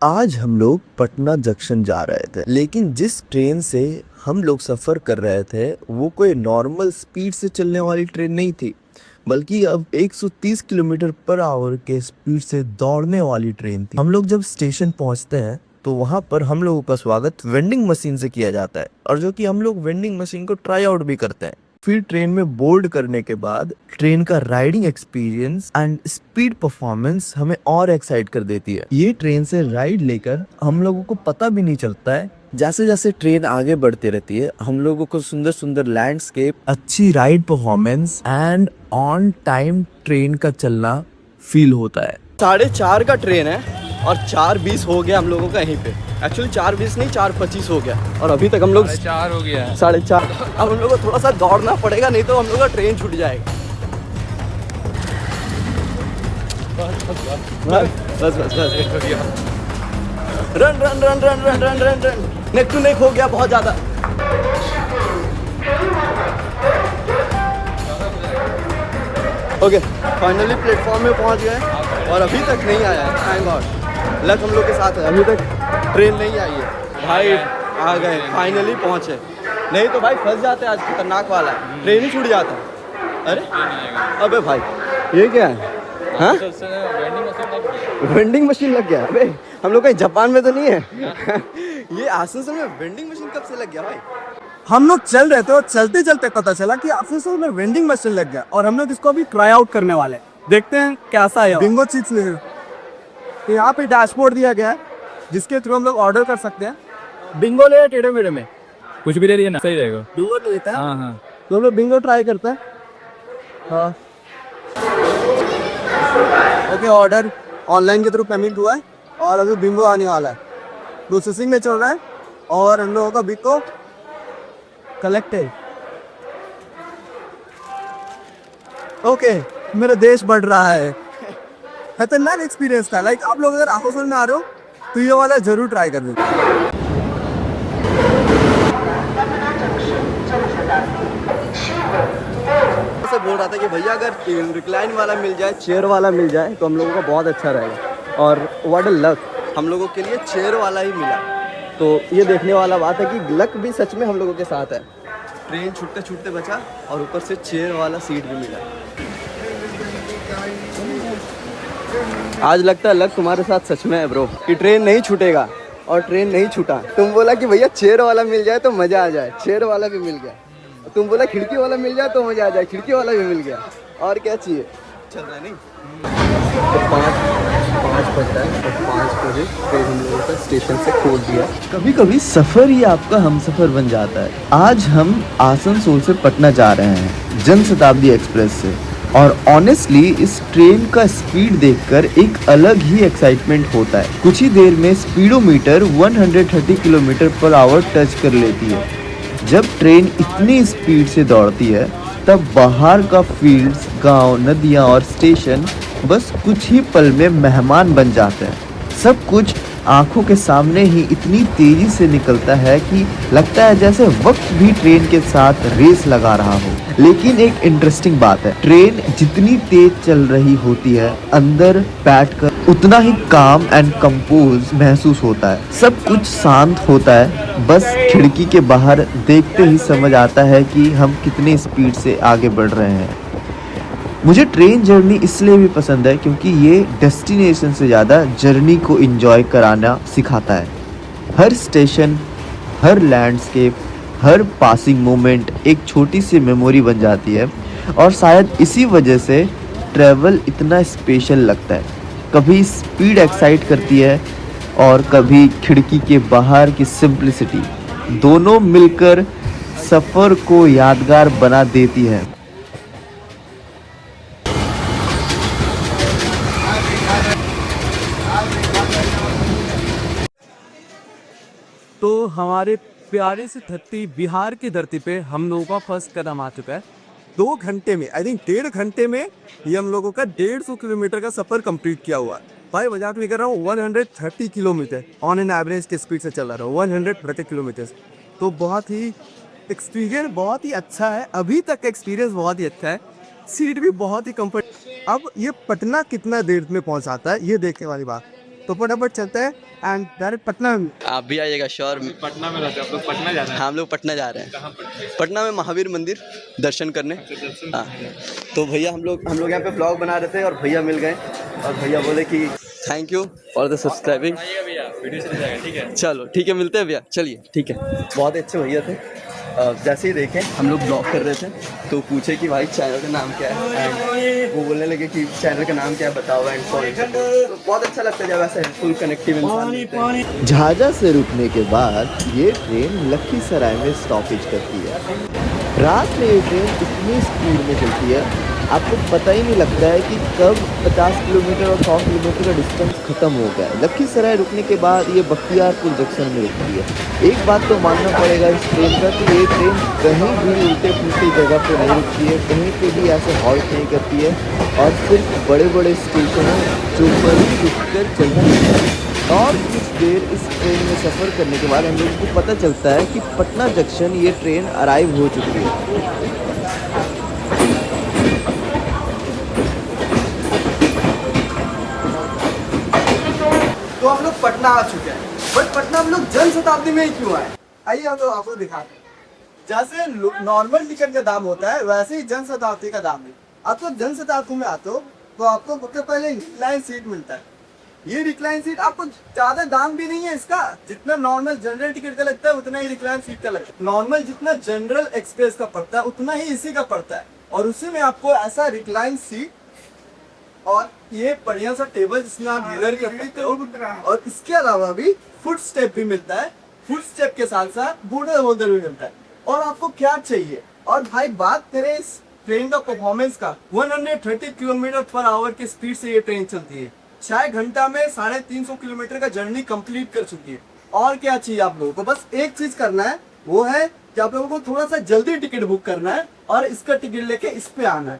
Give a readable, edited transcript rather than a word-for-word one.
आज हम लोग पटना जंक्शन जा रहे थे, लेकिन जिस ट्रेन से हम लोग सफ़र कर रहे थे वो कोई नॉर्मल स्पीड से चलने वाली ट्रेन नहीं थी, बल्कि अब 130 किलोमीटर पर आवर के स्पीड से दौड़ने वाली ट्रेन थी। हम लोग जब स्टेशन पहुंचते हैं तो वहां पर हम लोगों का स्वागत वेंडिंग मशीन से किया जाता है, और जो कि हम लोग वेंडिंग मशीन को ट्राई आउट भी करते हैं। फिर ट्रेन में बोर्ड करने के बाद ट्रेन का riding experience and speed performance हमें और एक्साइट कर देती है। ये ट्रेन से राइड लेकर हम लोगों को पता भी नहीं चलता है, जैसे जैसे ट्रेन आगे बढ़ती रहती है हम लोगों को सुंदर सुंदर लैंडस्केप, अच्छी ride performance and on time train का चलना फील होता है। 4:30 का ट्रेन है और 4:20 हो गया हम लोगों का यहीं पे। एक्चुअली 4:20 नहीं 4:25 हो गया और अभी तक हम लोग 4 हो गया है। 4:30। अब हम लोग को थोड़ा सा दौड़ना पड़ेगा, नहीं तो हम लोग का ट्रेन छूट जाएगा। बस बस बस run run run run run run run run neck to neck हो गया बहुत ज़्यादा। ओके, फाइनली प्लेटफॉर्म में पहुंच गए और अभी तक नहीं आया है। थैंक गॉड, लक हम लोग के साथ है, अभी तक ट्रेन नहीं आई है। भाई आ गए, फाइनली पहुंचे, नहीं तो भाई फंस जाते। आज खतरनाक वाला है, ट्रेन ही छूट जाता। अरे अबे भाई ये क्या है? हाँ, वेंडिंग मशीन लग गया। अबे हम लोग कहीं जापान में तो नहीं है? ये आसनसोल में वेंडिंग मशीन कब से लग गया भाई? हम लोग चल रहे थे और चलते चलते पता चला कि आसनसोल में वेंडिंग मशीन लग गया और हम लोग इसको अभी ट्राई आउट करने वाले हैं। देखते हैं कैसा है। बिंगो चिप्स ले, तो यहाँ पे डैशबोर्ड दिया गया है जिसके थ्रू हम लोग ऑर्डर कर सकते हैं। बिंगो ले टेढ़े मेढ़े में कुछ भी ले लिए ना, सही रहेगा। बिंगो ले लेते हैं। हाँ हाँ, तो हम लोग बिंगो ट्राई करते हैं। हाँ ओके, ऑर्डर ऑनलाइन के थ्रू पेमेंट हुआ है और अभी बिंगो आने वाला है, प्रोसेसिंग में चल रहा है और हम लोगों का बिंगो कलेक्टेड। ओके, मेरा देश बढ़ रहा है। खतरनाक एक्सपीरियंस था। लाइक आप लोग अगर आसनसोल में आ रहे हो तो ये वाला जरूर ट्राई कर देना। से बोल रहा था कि भैया अगर रिक्लाइन वाला मिल जाए, चेयर वाला मिल जाए तो हम लोगों का बहुत अच्छा रहेगा। और व्हाट अ लक, हम लोगों के लिए चेयर वाला ही मिला। तो ये देखने वाला बात है कि लक भी सच में हम लोगों के साथ है। ट्रेन छूटते छूटते बचा और ऊपर से चेयर वाला सीट भी मिला। आज लगता है लक तुम्हारे साथ सच में है ब्रो, कि ट्रेन नहीं छूटेगा, और ट्रेन नहीं छूटा। तुम बोला कि भैया चेयर वाला मिल जाए तो मज़ा आ जाए, चेयर वाला भी मिल गया। तुम बोला खिड़की वाला मिल जाए तो मज़ा आ जाए, खिड़की वाला भी मिल गया। और क्या चाहिए? चल रहा है नहीं तो 5 बज रहा है और 5 बजे ट्रेन हम लोगों का स्टेशन से खोल दिया। कभी कभी सफर ही आपका हमसफर बन जाता है। आज हम आसनसोल से पटना जा रहे हैं जन शताब्दी एक्सप्रेस से, और ऑनेस्टली इस ट्रेन का स्पीड देखकर एक अलग ही एक्साइटमेंट होता है। कुछ ही देर में speedometer 130 kilometre per hour touch कर लेती है। जब ट्रेन इतनी स्पीड से दौड़ती है तब बाहर का फील्ड्स, गांव, नदियां और स्टेशन बस कुछ ही पल में मेहमान बन जाते हैं। सब कुछ आंखों के सामने ही इतनी तेजी से निकलता है कि लगता है जैसे वक्त भी ट्रेन के साथ रेस लगा रहा हो। लेकिन एक इंटरेस्टिंग बात है, ट्रेन जितनी तेज चल रही होती है अंदर बैठकर उतना ही काम एंड कंपोज महसूस होता है। सब कुछ शांत होता है, बस खिड़की के बाहर देखते ही समझ आता है कि हम कितनी स्पीड से आगे बढ़ रहे हैं। मुझे ट्रेन जर्नी इसलिए भी पसंद है क्योंकि ये डेस्टिनेशन से ज़्यादा जर्नी को एंजॉय कराना सिखाता है। हर स्टेशन, हर लैंडस्केप, हर पासिंग मोमेंट एक छोटी सी मेमोरी बन जाती है, और शायद इसी वजह से ट्रैवल इतना स्पेशल लगता है। कभी स्पीड एक्साइट करती है और कभी खिड़की के बाहर की सिंप्लिसिटी, दोनों मिलकर सफ़र को यादगार बना देती है। तो हमारे प्यारे से धरती बिहार की धरती पे हम लोगों का फर्स्ट कदम आ चुका है। 2 घंटे में, आई थिंक 1.5 घंटे में ये हम लोगों का 150 किलोमीटर का सफर कंप्लीट किया हुआ है। भाई मजाक नहीं कर रहा हूँ, 130 किलोमीटर ऑन एन एवरेज की स्पीड से चला रहा हूँ, 130 किलोमीटर। तो बहुत ही एक्सपीरियंस बहुत ही अच्छा है, अभी तक एक्सपीरियंस बहुत ही अच्छा है। सीट भी बहुत ही कंफर्ट। अब ये पटना कितना देर में पहुंचाता है ये देखने वाली बात। तो फटाफट चलते हैं एंड डायरेक्ट पटना में। आप भी आइएगा श्योर। पटना में रहते हैं आप लोग, पटना जा रहे हैं। हम लोग पटना जा रहे हैं। कहाँ पटना? पटना में महावीर मंदिर दर्शन करने। दर्शन हाँ, तो भैया हम लोग यहाँ पे ब्लॉग बना रहे थे और भैया मिल गए और भैया बोले कि thank you for the subscribing. आइएगा भैया, वीडियो चल जाएगा, ठीक है। चलो ठीक है, मिलते हैं भैया, चलिए ठीक है। बहुत अच्छे भैया थे। जैसे ही देखें हम लोग ब्लॉग कर रहे थे तो पूछे कि भाई चैनल का नाम क्या है, एंड वो बोलने लगे कि चैनल का नाम क्या है बताओ, एंड तो बहुत अच्छा लगता है जब ऐसा हेल्पफुल कनेक्टिव इंसान मिलते हैं। झाझा से रुकने के बाद ये ट्रेन लखीसराय में स्टॉपेज करती है। रात में ये ट्रेन इतनी स्पीड में चलती है आपको पता ही नहीं लगता है कि कब 50 किलोमीटर और 100 किलोमीटर का डिस्टेंस खत्म हो गया है। लखीसराय रुकने के बाद ये बख्तियारपुर जंक्शन में रुकती है। एक बात तो मानना पड़ेगा इस ट्रेन का कि ये ट्रेन कहीं भी उल्टे पुल्टे जगह पर नहीं रुकती है, कहीं पे भी ऐसे हॉल्ट नहीं करती है और सिर्फ बड़े बड़े स्टेशनों जो पर ही रुक कर चलती है। और कुछ देर इस ट्रेन में सफ़र करने के बाद हम लोगों को पता चलता है कि पटना जंक्शन ये ट्रेन अराइव हो चुकी है। तो हम लोग पटना आ चुके हैं, बट पटना हम लोग जन शताब्दी में ही क्यों आए? आइए हम लोग आपको दिखाते हैं। जैसे नॉर्मल टिकट का दाम होता है वैसे ही जन शताब्दी का दाम है। आप लोग जन शताब्दी में आते हो तो आपको सबसे पहले रिक्लाइन सीट मिलता है। ये रिक्लाइन सीट आपको ज्यादा दाम भी नहीं है इसका, जितना नॉर्मल जनरल टिकट का लगता है उतना ही रिक्लाइन सीट का लगता है। नॉर्मल जितना जनरल एक्सप्रेस का पड़ता है उतना ही इसी का पड़ता है, और उसी में आपको ऐसा रिक्लाइन सीट और ये बढ़िया सा टेबल जिसमें आप डिनर कर सकते हो, और इसके अलावा भी फुट स्टेप भी मिलता है। फुट स्टेप के साथ साथ बूढ़े होल्डर भी मिलता है। और आपको क्या चाहिए? और भाई बात करें इस ट्रेन का परफॉर्मेंस का, 130 किलोमीटर पर आवर की स्पीड से ये ट्रेन चलती है। 6 घंटा में 350 किलोमीटर का जर्नी कंप्लीट कर चुकी है। और क्या चाहिए आप लोगों को? बस एक चीज करना है, वो है कि आप लोगों को थोड़ा सा जल्दी टिकट बुक करना है और इसका टिकट लेके इस पे आना है।